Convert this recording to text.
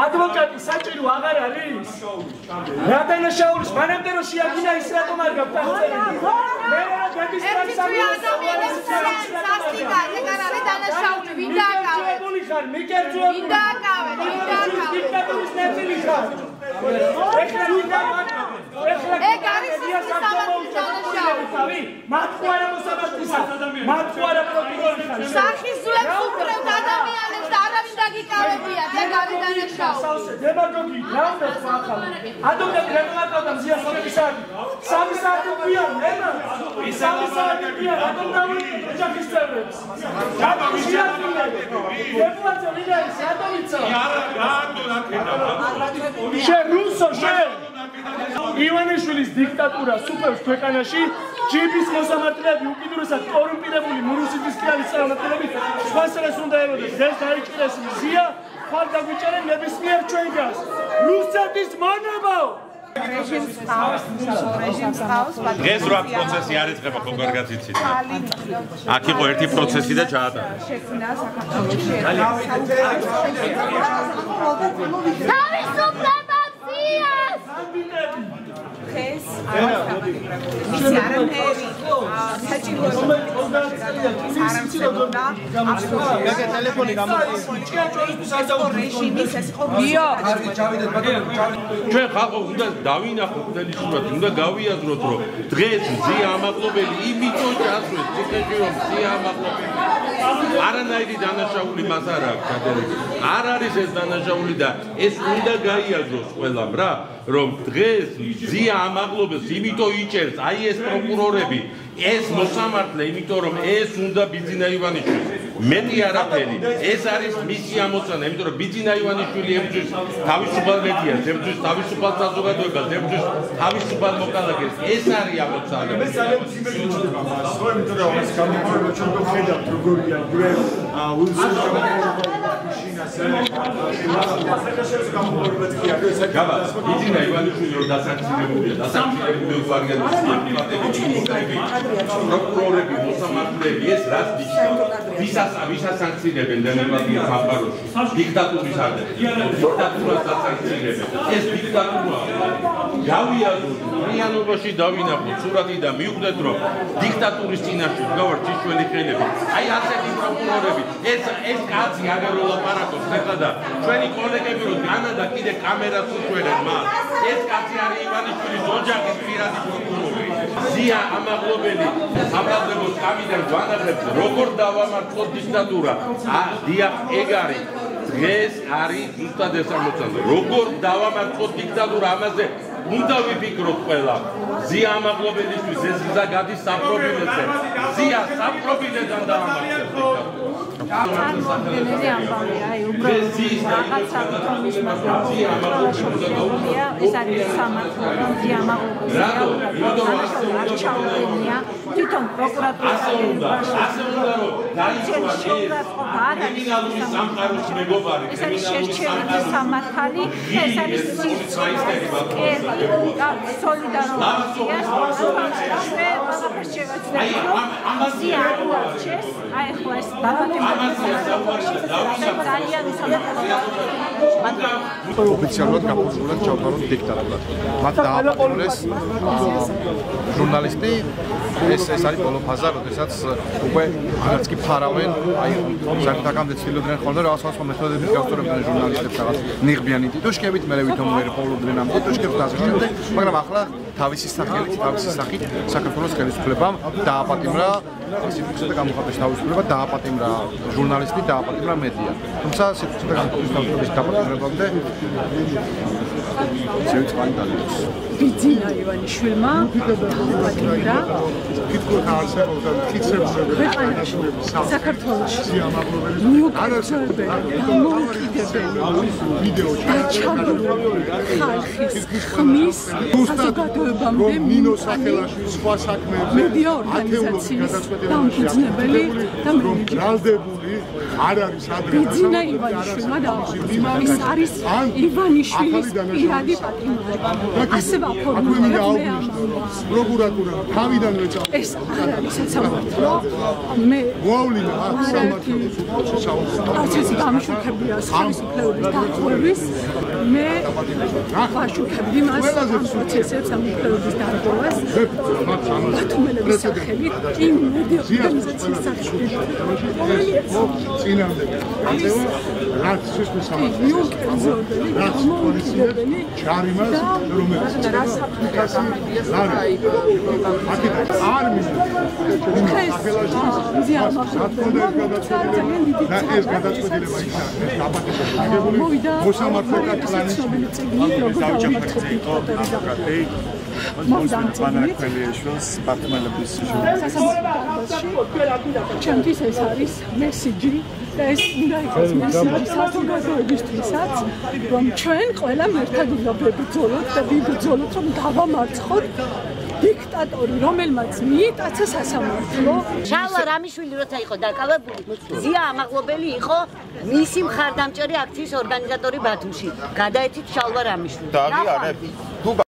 Advocati saჭირო აღარ არის? რა დანაშაულის მანამდე რომ შეაგინა ის რატომ არ გაგტანწერი? მე რა რეგისტრაცია სასტიკა ეგ არ არის დანაშაული, ვინ დააკავე? ვინ დააკავე? დიქტატურის ნაწილი ხარ. ეგ არის სამართლის დანაშაული. მათ ხო არა მოსამართლისა, მათ ხო არა პროკურორი ხარ. სახიზულებს უკრევთ ადამიანებს და არავინ დაგიკავებიათ, ეგ არის დანაშაული. დემაგოგი, რა უნდა ახლა? ადვოკატი რეგულატორთა მზია სოფისარი. 3 საათი გვიან, ენა. 3 საათი გვიან, რატომ დავიწყე ოჯახის წევრებს? რატომ შეაძლია? დეპუტატი ვინ არის? რატომ იცავ? შენ რუსო, შენ. ივანიშვილის დიქტატურა სუპერს ქვეყანაში ჯიბის მოსამართლეები უკიდურესად კორუმპირებული მურუსეთის კრალის წარმომადგენლები სხვა სერეს უნდა ეროდეს. ეს დაიჭირეს მზია, ხარ დაგვიჭერენ ნებისმიერ ჩვენგანს. რუსეთის მონებაო! დღეს რა პროცესი არ იწყება როგორ გაციცით? აქ იყო ერთი პროცესი და ჩაატარა. თავისუფლებაციას! დღეს მისი არანაირი ჩვენ ხალხო უნდა დავინახოთ უდელიშურად, უნდა გავიაზროთ, რომ დღეს მზია ამაღლობელი იმიტომ ჩასვეს ციხეში, რომ მზია ამაღლობელი არანაირი დანაშაული მას არ აქვს ჩადენილი. არ არის ეს დანაშაული და ეს უნდა გაიაზროს ყველამ რა, რომ დღეს მზია ამაღლობელს იმიტომ იჭერს აი ეს პროკურორები, ეს მოსამართლე, იმიტომ რომ ეს უნდა ბიძინა ივანიშვილს. მეტი არაფერი, ეს არის მისი ამოცანა, იმიტომ რომ ბიძინა ივანიშვილი ებრძვის თავისუფალ მედიას, ებრძვის თავისუფალ საზოგადოებას, ებრძვის თავისუფალ მოქალაქეს. ეს არის ამოცანა. მე ძალიან სიმეტრიულია მას, ხო, იმიტომ რომ ეს გამოყენება ჩვენ ვხედავთ როგორია გვერდ ვილსონის გაბას, ბიძინა ივანიშვილი რომ დასახელებულია, პროკურორები, მოსამართლეები, ეს რას ნიშნავს? ვისაც სანქცირებენ დემოკრატიას სამყაროში? დიქტატურის ადრე. დიქტატურას დასანქცირებენ. ეს დიქტატურაა. გავიაზროთ, რეალობაში დავინახოთ სურათი და მივხვდეთ, რომ დიქტატურის წინაშე დგავართ ჭიშველი ხელები. აი ასეთი პროკურორები, ეს კაცი აგერ ვლაპარაკობს ხება და ჩვენი კოლეგები რომ განა და კიდე კამერას უშვერენ მას. ეს კაცი არის ივანიშვილის ოჯახის პირადი პროკურორი. მზია ამაღლობელი სამართლებოს კამიდან გვანახებს, როგორ დავამართლოთ დიქტატურა. დიახ, ეგ არის. დღეს არის ზუსტად ეს ამოცანა. როგორ დავამართლოთ დიქტატურა, ამაზე უნდა ვიფიქროთ ყველა. მზია ამაღლობელისთვის ეს გზა გადის საპრობილეზე. მზია საპრობილედან დავამართლებ დიქტატურას. გენერი ამბავია, აი უბრალოდ რაღაცა თომის მაგალითია, ეს არის სამართლო დიამაგოგია, არ ჩაუდგენია თვითონ პროკურატურას ასე უნდა რომ კრიმინალური სამყაროს მეგობარი, ეს არის შერჩეული სამართალი, ეს არის სოლიდარობია, ამაზე ამაზე ოფიციალურად გაფორმებულად ჩავთვალოთ დიქტატურად. მათ დააპატიმრეს ჟურნალისტი. ეს არის ბოლო ფაზა, როდესაც უკვე არც კი ფარავენ, აი საკუთაკამდე ცდილობდნენ ხოლმე რაღაც სხვა მეთოდებით გავსწორებდნენ ჟურნალისტებს რაღაც ნიღბიანი ტიტუშკებით, მე ვითომ ვერ პოულობდნენ ამ ტიტუშკებს და ასე შემდეგ, მაგრამ ახლა თავისი სახით საქართველოს ხელისუფლებამ დააპატიმრა სიტყვისა და გამოხატვის თავისუფლება, დააპატიმრა ჟურნალისტი, დააპატიმრა მედია. თუმცა სიტყვისა და გამოხატვის თავისუფლების დაპატიმრებამდე ძირითადად დაიწყო. ბიძინა ივანიშვილმა დააპატიმრა თითქოს არსებობდა ქიცებზე საქართველოში მიუკავშირებელი დამოუკიდებელი ხალხის ხმის საზოგადოებამდე ნინო სახელაში სხვა საქმეებზე მედია ორგანიზაციის დამფუძნებელი და ბრალდებული არ არის ადრე ბიძინა ივანიშვილმა დააპატიმრა. ის არის ივანიშვილის პირადი პატიმარი. ასევე აფორმებდა პროკურატურა თავიდანვე ეს არ არის სასამართლო. მე მოავლინა სამართლის პროცესი დამშუქებია ხელისუფლების დახურვის. მე ვაშუქებდი მას პროცესებს სამართლობის დარღვევას. ბათუმელების სახელით იმ მედია ორგანიზაციის სახელით. წინამდე რაც სისტემის სამართლო რაც პოლიციები ჩარიმას რომელიც არ ეს გადაწყვეტილება იქნა დაპატიმრებული მოსამართლე კლანი მოვდანწმანაკველიშვილს ბათუმელების ჩემთვის ეს არის მესიჯი და ეს უნდა იყოს მესიჯი საზოგადოებისთვისაც, რომ ჩვენ ყველამ ერთად უნდა ვებრძოლოთ და ვიბრძოლოთ, რომ დავამარცხოთ დიქტატორი, რომელმაც მიიტაცა სასამართლო. შალვა რამიშვილი როცა იყო დაკავებული, ზია ამაღლობელი იყო მისი მხარდამჭერი აქციის ორგანიზატორი ბათუმში. გადაეცით შალვა რამიშვილი.